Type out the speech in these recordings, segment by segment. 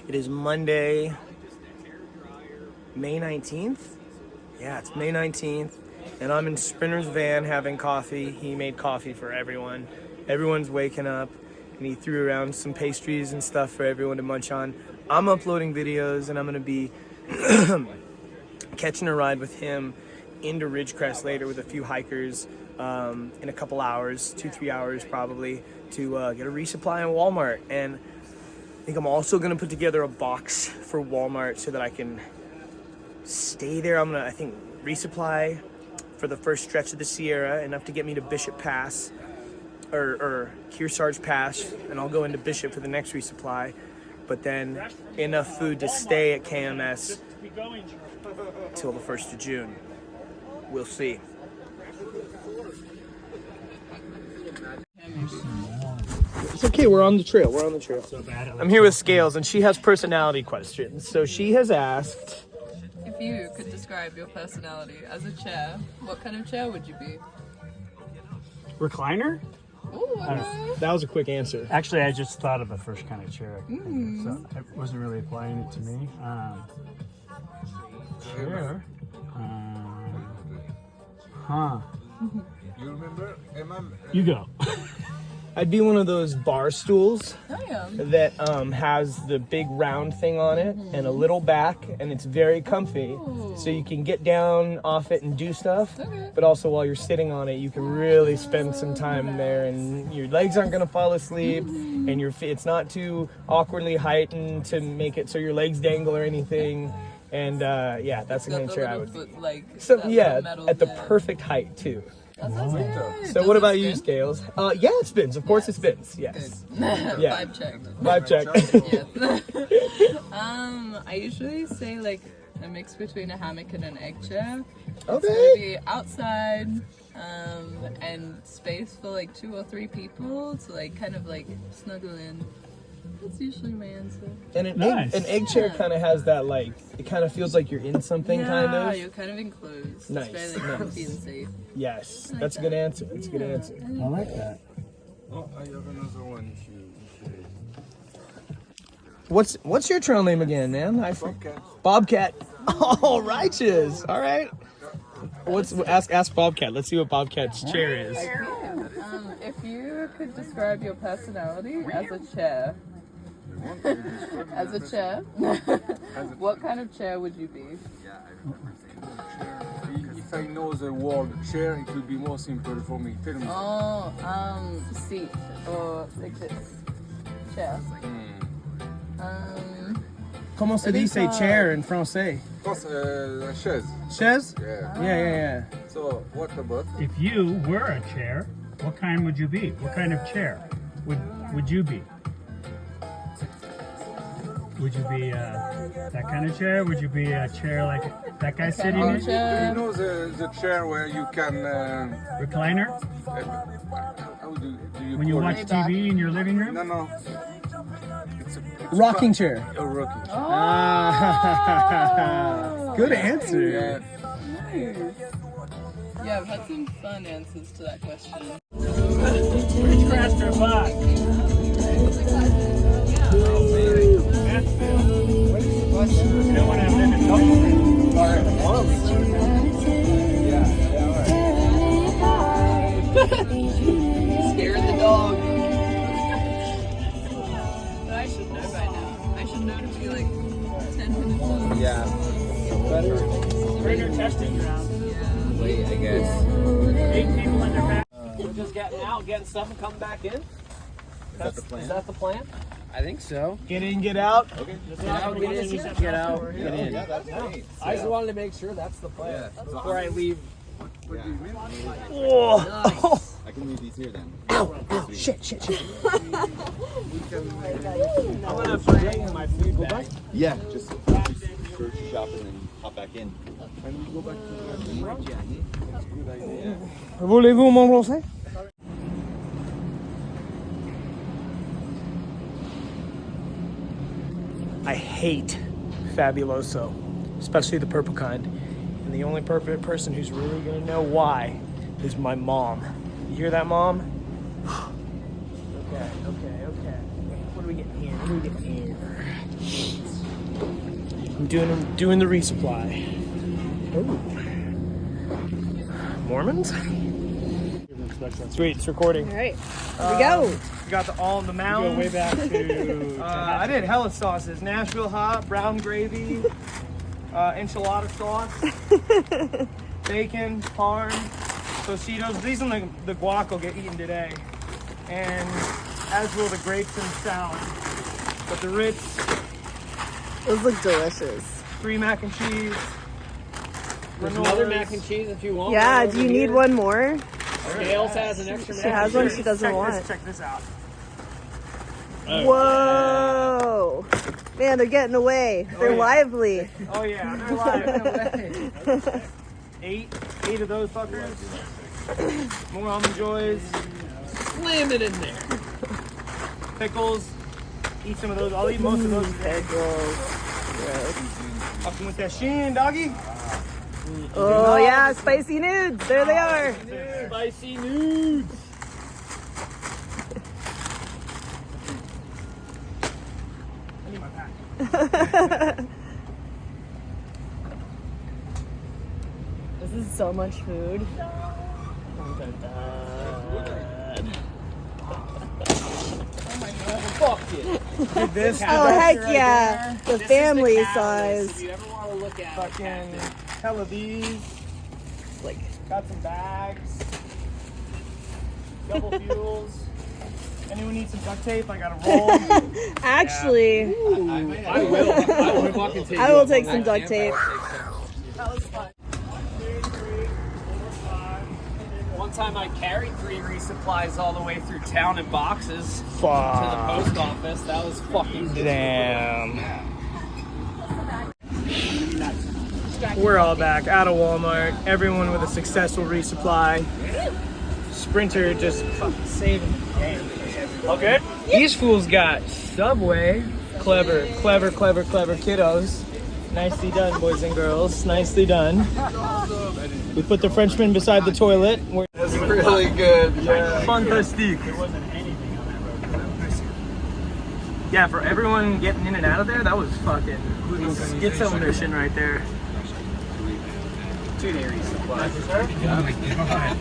It is Monday, May 19th. Yeah, it's May 19th, and I'm in Sprinter's van having coffee. He made coffee for everyone. Everyone's waking up, and he threw around some pastries and stuff for everyone to munch on. I'm uploading videos, and I'm going to be catching a ride with him into Ridgecrest later with a few hikers in a couple hours, 2-3 hours probably, to get a resupply in Walmart. And I think I'm also going to put together a box for Walmart so that I can stay there. I'm going to, I think, resupply for the first stretch of the Sierra, enough to get me to Bishop Pass or Kearsarge Pass, and I'll go into Bishop for the next resupply. But then enough food to stay at KMS till the 1st of June. We'll see. It's okay, we're on the trail. I'm here with Scales, and she has personality questions. So she has asked, if you could describe your personality as a chair, what kind of chair would you be? Recliner? Ooh, okay. That was a quick answer. Actually, I just thought of the first kind of chair. So I wasn't really applying it to me. Chair? You remember? You go. I'd be one of those bar stools Oh, yeah. that has the big round thing on it and a little back, and it's very comfy. So you can get down off it and do stuff, but also while you're sitting on it, you can really spend some time there, and your legs aren't going to fall asleep, and it's not too awkwardly heightened to make it so your legs dangle or anything. And yeah, that's the kind of chair I would be. So yeah, at the perfect height too. That sounds good. So what about you, Scales? Yeah, it spins. Of course it spins. Yes. Yeah. Vibe check. Vibe check. Yes. I usually say like a mix between a hammock and an egg chair. Okay. It's gonna be outside, and space for like 2 or 3 people to like kind of like snuggle in. That's usually my answer. And an Nice. egg chair kind of has that, like, it kind of feels like you're in something, kind Yeah, of. you're kind of enclosed. Nice, It's very like comfy and safe. Yes, that's a good answer. That's a good answer. I like that. Oh, I have another one if you What's your trail name again, man? Bobcat. Bobcat. Oh, righteous. All right. Ask Bobcat. Let's see what Bobcat's chair is. If you could describe your personality as a chair, what kind of chair would you be? If I know the word chair, it will be more simple for me. Tell me. Oh, seat or like this chair. Comment se dit say chair in français? Chaise. Chaise? Yeah. Yeah. So, what about? If you were a chair, what kind would you be? What kind of chair would you be? Would you be that kind of chair? Would you be a chair like that guy sitting in? Do you know the chair where you can... Recliner? how do you When you call watch it? TV in your living room? No. It's Rocking chair. a rocking chair. Good answer. Yeah. Yeah, I've had some fun answers to that question. Ridgecrest or Bot? You don't want to live in Dublin. Scared the dog. But I should know by now. I should know to be like 10 minutes old. Yeah. Greater testing ground. Wait, I guess. 8 people in their back. We're just getting out, getting stuff, and coming back in. Is that the plan? Is that the plan? I think so. Get in, get out. Okay. Get out, get in, get out, get in. Yeah, that's great. I just wanted to make sure that's the plan before I leave. What do you mean? Whoa! I can leave these here then. Ow! Shit! We can... I'm gonna bring my food back. Yeah, just grocery shop and then hop back in. And we go back to the restaurant? That's a good idea. Voulez-vous mon français? I hate Fabuloso, especially the purple kind. And the only person who's really gonna know why is my mom. You hear that, Mom? I'm doing the resupply. Oh. Mormons? Sweet, it's recording. All right, here we go. We got the all in the mountain. Go way back to. I did hella sauces. Nashville hot, brown gravy, enchilada sauce, bacon, parm, Tostitos. These are the guac will get eaten today. And as will the grapes and salad. But the Ritz, Those look delicious. 3 mac and cheese. There's another mac and cheese if you want. Yeah, one do over you need here. one more? Scales has an extra She mac has and one cheese. she doesn't want. Check this out. Whoa! Man, they're getting away. They're yeah. lively. Oh yeah, they're live. Eight of those fuckers. More almond joys. Slam it in there. Pickles. Eat some of those. I'll eat most of those today. Pickles. Fucking with that sheen, doggy. Oh yeah, spicy nudes. There they are. Spicy nudes. I need my pack. This is so much food. Fuck it. Did this. Oh heck yeah, the family If size. you ever want to look at Fucking hella these. Like Got some bags. Double fuels. Anyone need some duct tape? I got a roll. actually, I will fucking take I will take some duct tape. One time I carried 3 resupplies all the way through town in boxes to the Fuck. post office. That was fucking Damn. We're all back out of Walmart. Everyone with a successful resupply. Sprinter just fucking saving the day. Okay. These fools got Subway. Clever kiddos. Nicely done, boys and girls. Nicely done. We put the Frenchman beside the toilet. That's really good. Yeah. Fantastic. Yeah, for everyone getting in and out of there, that was fucking schizo mission right there. 2-day resupply. Oh my god.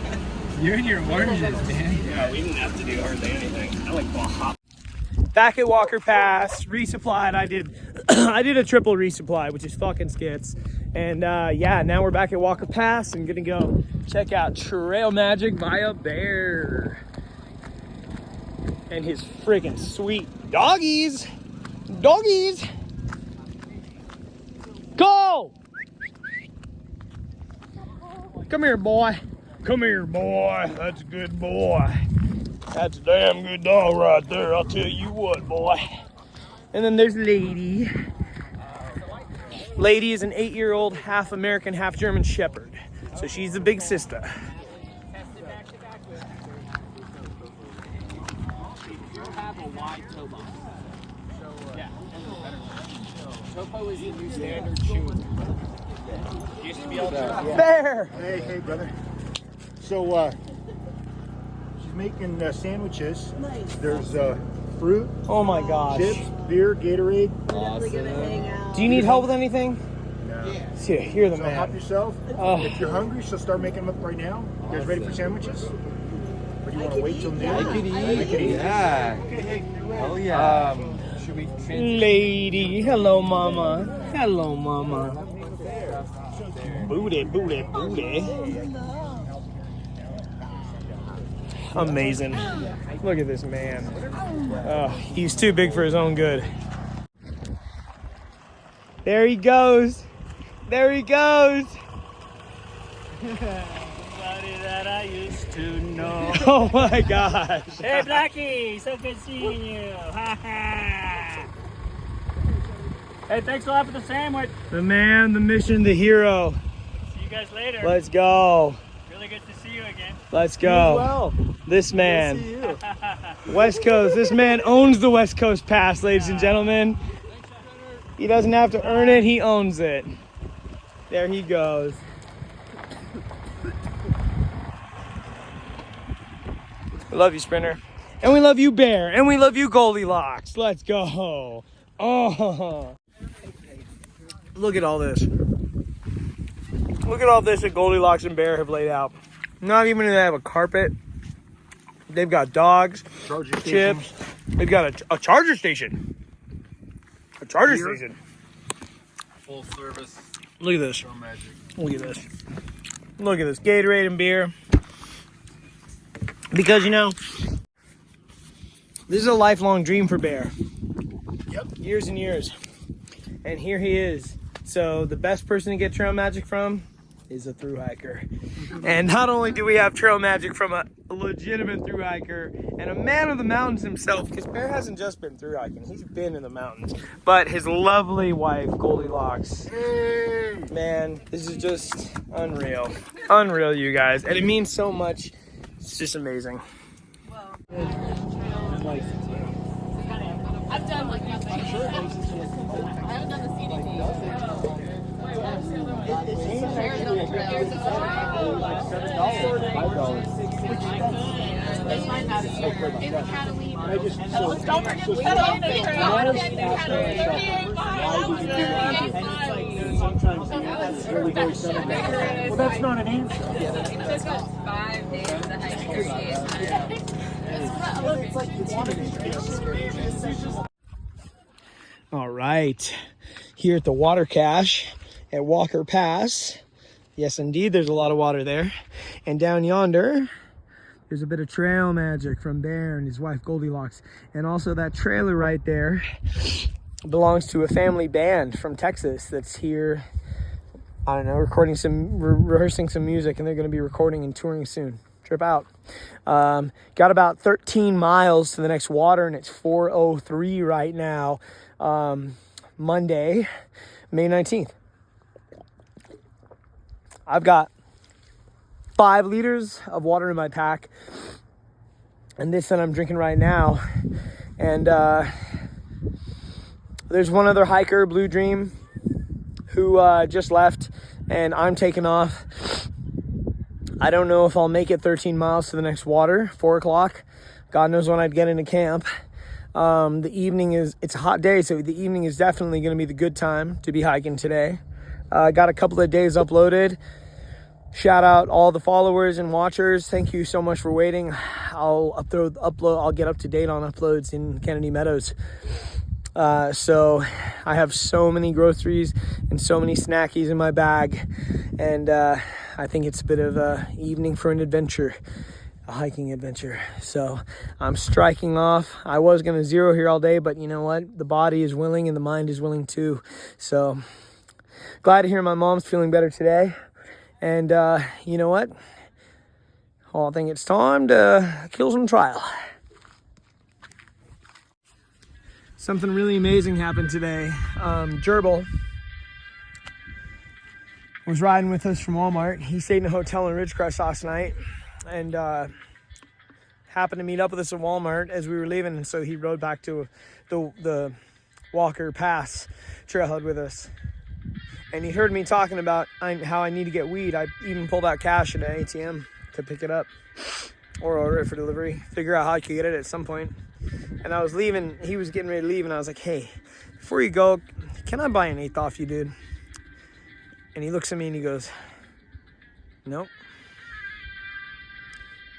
You're in your oranges, man. Yeah, we didn't have to do hardly anything. I like ball hop. Back at Walker Pass, resupplied. I did a triple resupply, which is fucking skits. And yeah, now we're back at Walker Pass and gonna go check out Trail Magic via Bear and his friggin' sweet doggies. Doggies, go! Come here, boy. Come here, boy. That's a good boy. That's a damn good dog right there, I'll tell you what, boy. And then there's Lady. Lady is an 8-year-old, half American, half German Shepherd. So she's the big sister. Have a wide toe box. Yeah. Topo is the new standard shoe. Used to be able to. Bear! Hey, brother. So, she's making sandwiches. There's fruit, Oh my gosh. chips, beer, Gatorade. Do you need help with anything? No. Yeah, you're the So help man. yourself. Oh. If you're hungry, she'll start making them up right now. You guys ready for sandwiches? Or do you want to wait till noon? I could eat. Yeah. Oh yeah. Should we Lady, hello mama. Hello mama. Booty. Amazing. Look at this man. Oh, he's too big for his own good. There he goes. Somebody that I used to know. Oh my gosh. Hey, Blackie, so good seeing you. Hey, thanks a lot for the sandwich. The man, the mission, the hero. See you guys later. Let's go. Really good to see you again. Let's go. This man. West Coast. This man owns the West Coast Pass, ladies and gentlemen. He doesn't have to earn it, he owns it. There he goes. I love you, Sprinter. And we love you, Bear. And we love you, Goldilocks. Let's go. Oh. Look at all this. Look at all this that Goldilocks and Bear have laid out. Not even do they have a carpet. They've got dogs, chips. They've got a charger station. A charger station. Full service. Look at this. Trail Magic. Look at this. Look at this. Gatorade and beer. Because, you know, this is a lifelong dream for Bear. Yep. Years and years. And here he is. So the best person to get trail magic from is a thru hiker. And not only do we have trail magic from a legitimate thru hiker and a man of the mountains himself, because Bear hasn't just been thru hiking, he's been in the mountains, but his lovely wife, Goldilocks. Man, this is just unreal. Unreal, you guys. And it means so much. It's just amazing. I've done like nothing. I haven't done the CDT. Don't forget we Well, that's not an answer. It took us 5 days to hike. All right, here at the water cache at Walker Pass. Yes, indeed, there's a lot of water there. And down yonder, there's a bit of trail magic from Bear and his wife Goldilocks. And also that trailer right there belongs to a family band from Texas that's here, I don't know, rehearsing some music, and they're gonna be recording and touring soon. Trip out. Got about 13 miles to the next water, and it's 4:03 right now. Monday, May 19th. I've got 5 liters of water in my pack, and this that I'm drinking right now. And there's one other hiker, Blue Dream, who just left, and I'm taking off. I don't know if I'll make it 13 miles to the next water, 4 o'clock. God knows when I'd get into camp. The evening it's a hot day, so the evening is definitely going to be the good time to be hiking today. Got a couple of days uploaded. Shout out all the followers and watchers. Thank you so much for waiting. I'll get up to date on uploads in Kennedy Meadows. So I have so many groceries and so many snackies in my bag, and I think it's a bit of a evening for an adventure. A hiking adventure. So I'm striking off. I was going to zero here all day, but you know what? The body is willing and the mind is willing too. So glad to hear my mom's feeling better today. And you know what? I think it's time to kill some trial. Something really amazing happened today. Gerbil was riding with us from Walmart. He stayed in a hotel in Ridgecrest last night, and happened to meet up with us at Walmart as we were leaving, and so he rode back to the Walker Pass trailhead with us. And he heard me talking about how I need to get weed. I even pulled out cash at an ATM to pick it up or order it for delivery, figure out how I could get it at some point. And I was leaving, he was getting ready to leave, and I was like, hey, before you go, can I buy an 1/8 off you, dude? And he looks at me and he goes, nope.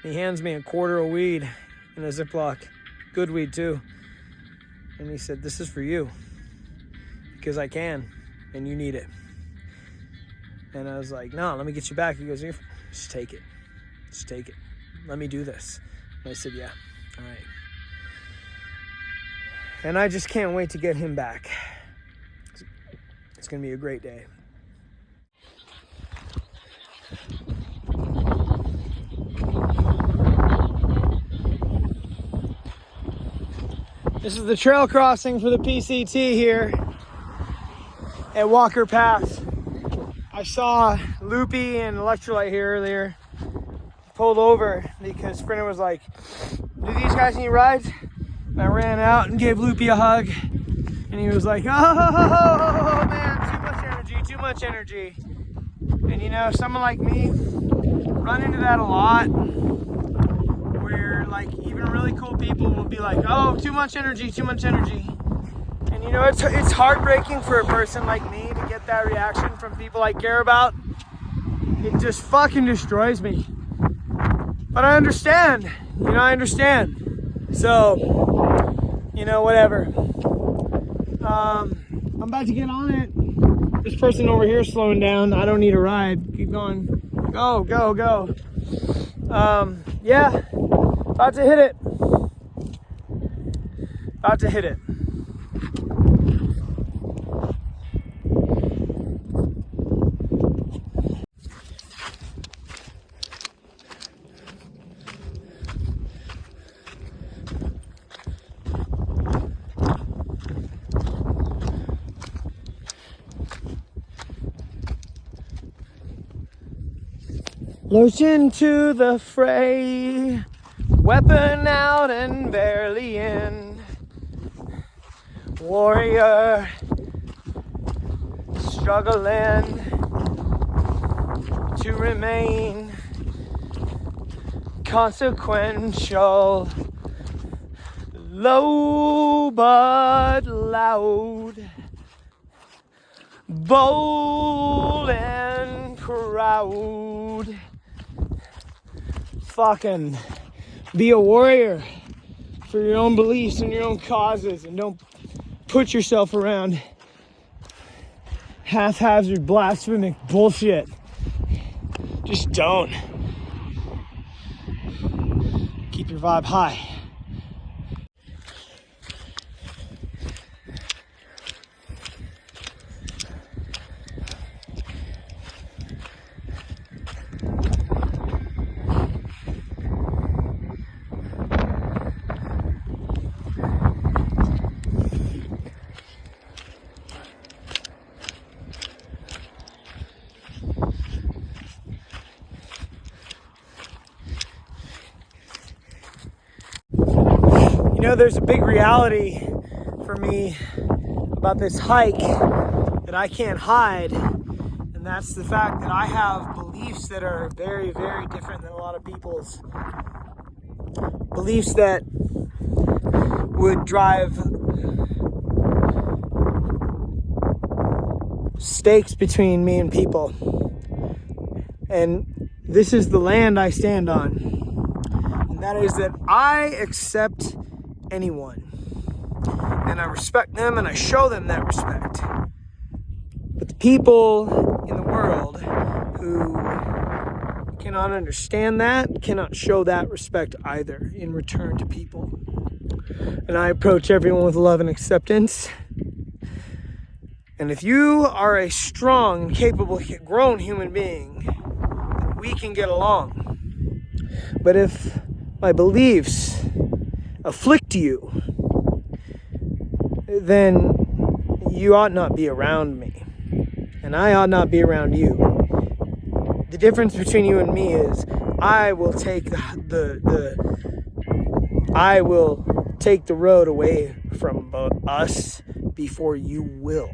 He hands me a quarter of weed in a Ziploc. Good weed too. And he said, this is for you. Because I can, and you need it. And I was like, no, let me get you back. He goes, here, just take it. Just take it. Let me do this. And I said, yeah, all right. And I just can't wait to get him back. It's gonna be a great day. This is the trail crossing for the PCT here at Walker Pass. I saw Loopy and Electrolyte here earlier. Pulled over because Sprinter was like, do these guys need rides? And I ran out and gave Loopy a hug. And he was like, oh man, too much energy. And you know, someone like me run into that a lot, where like even really cool people will be like, oh, too much energy, too much energy. And you know, it's heartbreaking for a person like me to get that reaction from people I care about. It just fucking destroys me. But I understand, you know, I understand. So, you know, whatever. I'm about to get on it. This person over here is slowing down. I don't need a ride. Keep going. Go, go, go. Yeah, about to hit it. About to hit it. Lurch into the fray, weapon out and barely in. Warrior struggling to remain consequential, low but loud, bold and proud. Fucking be a warrior for your own beliefs and your own causes, and don't put yourself around haphazard blasphemic bullshit. Just don't. Keep your vibe high. You know, there's a big reality for me about this hike that I can't hide, and that's the fact that I have beliefs that are very, very different than a lot of people's. Beliefs that would drive stakes between me and people. And this is the land I stand on. And that is that I accept anyone, and I respect them, and I show them that respect. But the people in the world who cannot understand that, cannot show that respect either in return to people. And I approach everyone with love and acceptance. And if you are a strong and capable, grown human being, we can get along. But if my beliefs afflict you, then you ought not be around me, and I ought not be around you. The difference between you and me is I will take the road away from us before you will.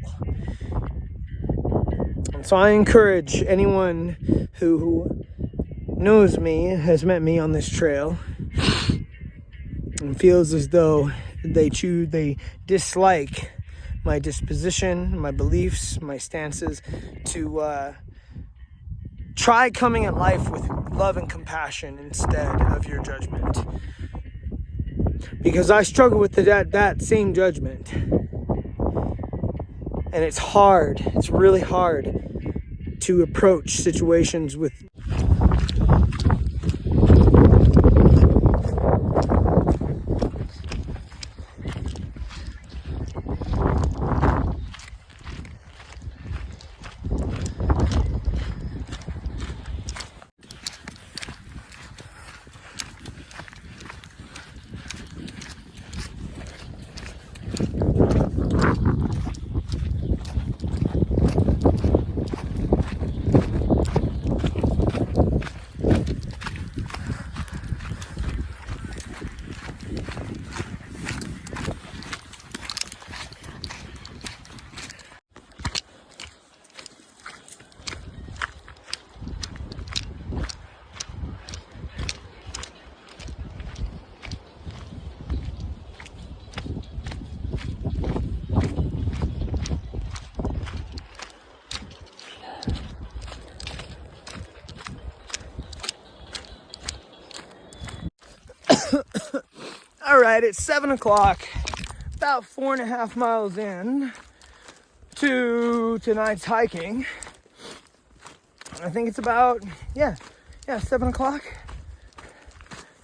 And so I encourage anyone who knows me, has met me on this trail, and feels as though they dislike my disposition, my beliefs, my stances, to try coming at life with love and compassion instead of your judgment. Because I struggle with that same judgment. And it's hard, it's really hard to approach situations with right, it's 7 o'clock, about 4.5 miles in to tonight's hiking. I think it's about, yeah, 7 o'clock,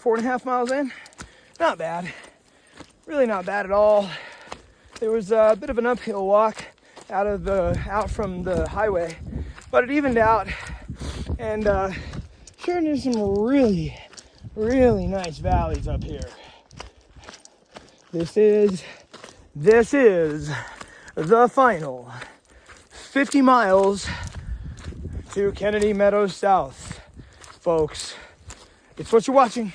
4.5 miles in. Not bad, really not bad at all. There was a bit of an uphill walk out from the highway, but it evened out, and sure there's some really nice valleys up here. This is the final 50 miles to Kennedy Meadows South, folks. It's what you're watching.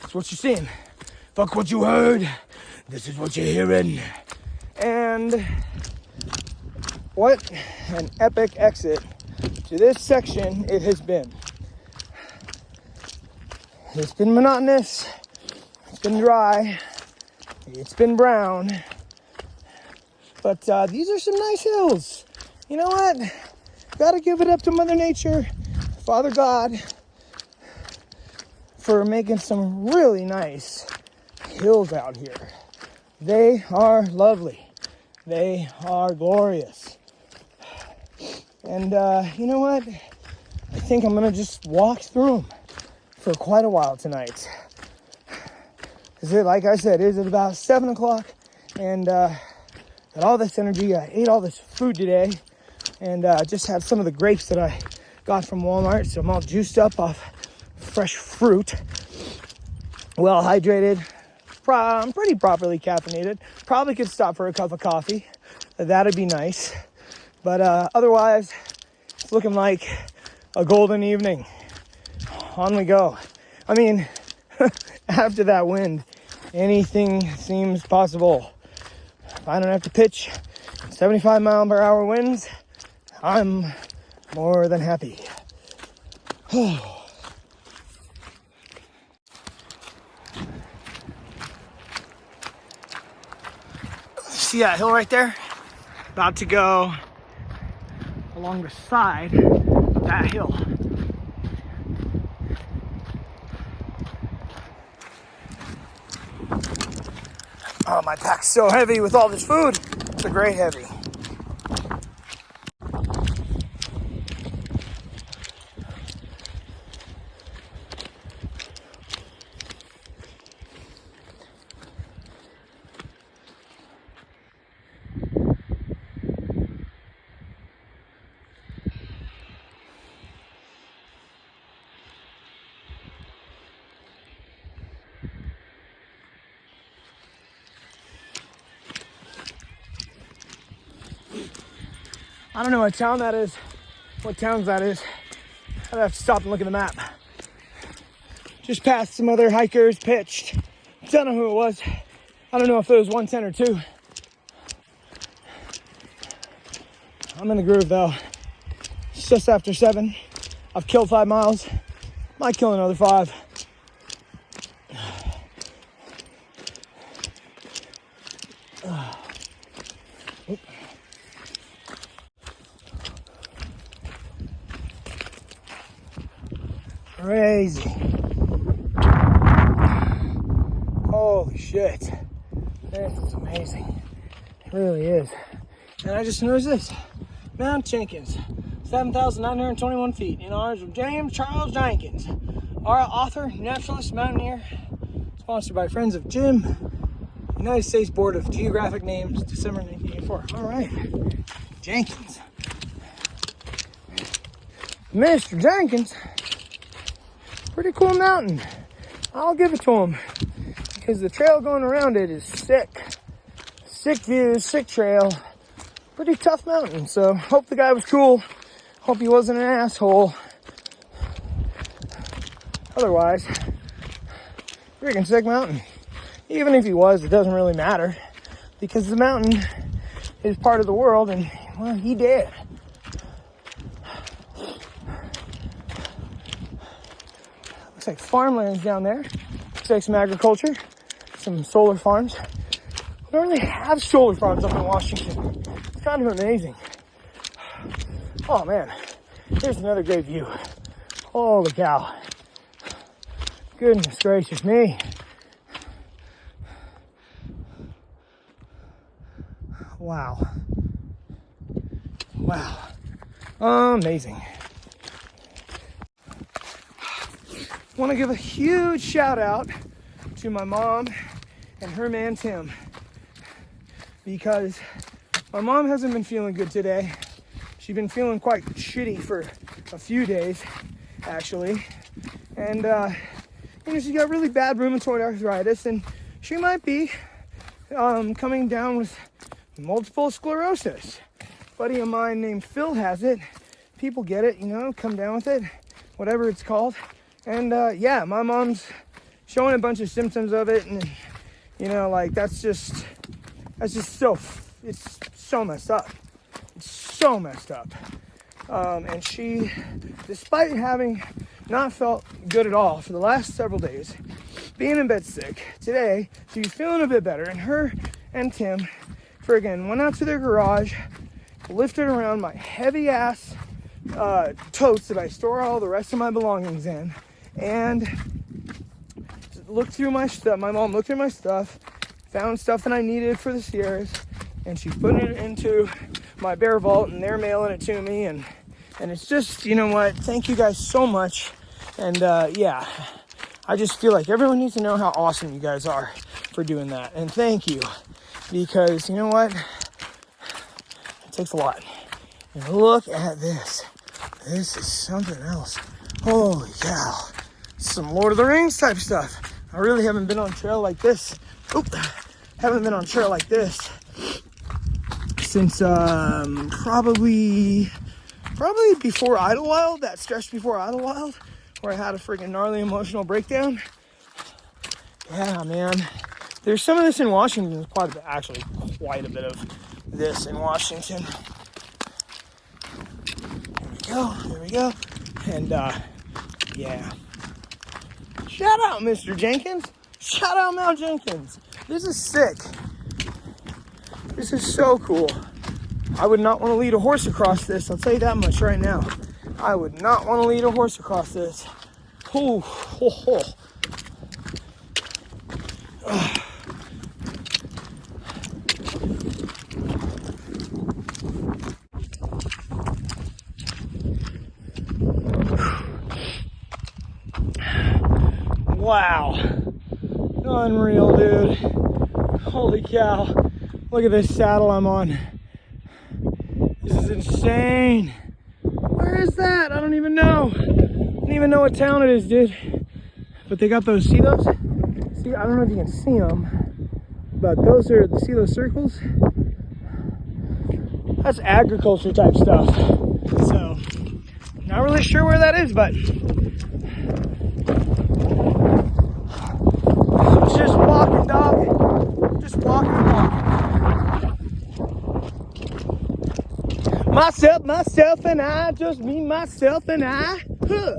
It's what you're seeing. Fuck what you heard. This is what you're hearing. And what an epic exit to this section it has been. It's been monotonous. It's been dry. It's been brown. But these are some nice hills. You know what? Gotta give it up to Mother Nature, Father God, for making some really nice hills out here. They are lovely. They are glorious. And you know what? I think I'm gonna just walk through them for quite a while tonight. Because like I said, it is about 7 o'clock, and got all this energy. I ate all this food today, and just had some of the grapes that I got from Walmart, so I'm all juiced up off fresh fruit, well hydrated, I'm pretty properly caffeinated. Probably could stop for a cup of coffee. That'd be nice. But otherwise, it's looking like a golden evening. On we go. I mean, after that wind, anything seems possible. If I don't have to pitch 75-mile-per-hour winds, I'm more than happy. See that hill right there? About to go along the side of that hill. Oh, my pack's so heavy with all this food. It's a great heavy. I don't know what town that is, what towns that is. I'd have to stop and look at the map. Just passed some other hikers, pitched. Don't know who it was. I don't know if it was 110 or 2. I'm in the groove though. It's just after 7. I've killed 5 miles. Might kill another 5. Crazy. Holy shit. This is amazing. It really is. And I just noticed this. Mount Jenkins, 7,921 feet, in honor of James Charles Jenkins, our author, naturalist, mountaineer, sponsored by Friends of Jim, United States Board of Geographic Names, December 1984. All right, Jenkins. Mr. Jenkins. Pretty cool mountain. I'll give it to him because the trail going around it is sick. Sick views, sick trail. Pretty tough mountain. So hope the guy was cool. Hope he wasn't an asshole. Otherwise, freaking sick mountain. Even if he was, it doesn't really matter because the mountain is part of the world and, well, he did. Looks like farmlands down there. Looks like some agriculture, some solar farms. We don't really have solar farms up in Washington. It's kind of amazing. Oh man, here's another great view. Holy cow. Goodness gracious me. Wow. Wow. Amazing. Want to give a huge shout out to my mom and her man Tim, because my mom hasn't been feeling good today. She's been feeling quite shitty for a few days, actually. And, she's got really bad rheumatoid arthritis, and she might be coming down with multiple sclerosis. A buddy of mine named Phil has it. People get it, come down with it, whatever it's called. And, my mom's showing a bunch of symptoms of it, and, that's just it's so messed up. It's so messed up. And she, despite having not felt good at all for the last several days, being in bed sick, today she's feeling a bit better. And her and Tim, went out to their garage, lifted around my heavy ass totes that I store all the rest of my belongings in, and looked through my stuff. My mom looked through my stuff, found stuff that I needed for the Sierras, and she's putting it into my bear vault, and they're mailing it to me. And it's just, thank you guys so much. And I just feel like everyone needs to know how awesome you guys are for doing that. And thank you, because it takes a lot. And look at this. This is something else. Holy cow. Some Lord of the Rings type stuff. I really haven't been on trail like this. Haven't been on trail like this since probably before Idlewild, that stretch before Idlewild, where I had a freaking gnarly emotional breakdown. Yeah, man. There's some of this in Washington. Quite a bit of this in Washington. Here we go. And yeah. Shout out, Mr. Jenkins. Shout out, Mount Jenkins. This is sick. This is so cool. I would not want to lead a horse across this. I'll tell you that much right now. I would not want to lead a horse across this. Ooh, ho, ho. Wow. Unreal, dude. Holy cow. Look at this saddle I'm on. This is insane. Where is that? I don't even know. I don't even know what town it is, dude. But they got those, see those? See, I don't know if you can see them, but those are, see those circles? That's agriculture type stuff. So, not really sure where that is, but just walking, dog. Just walking and walking. Myself, and I, just me, myself, and I. Huh.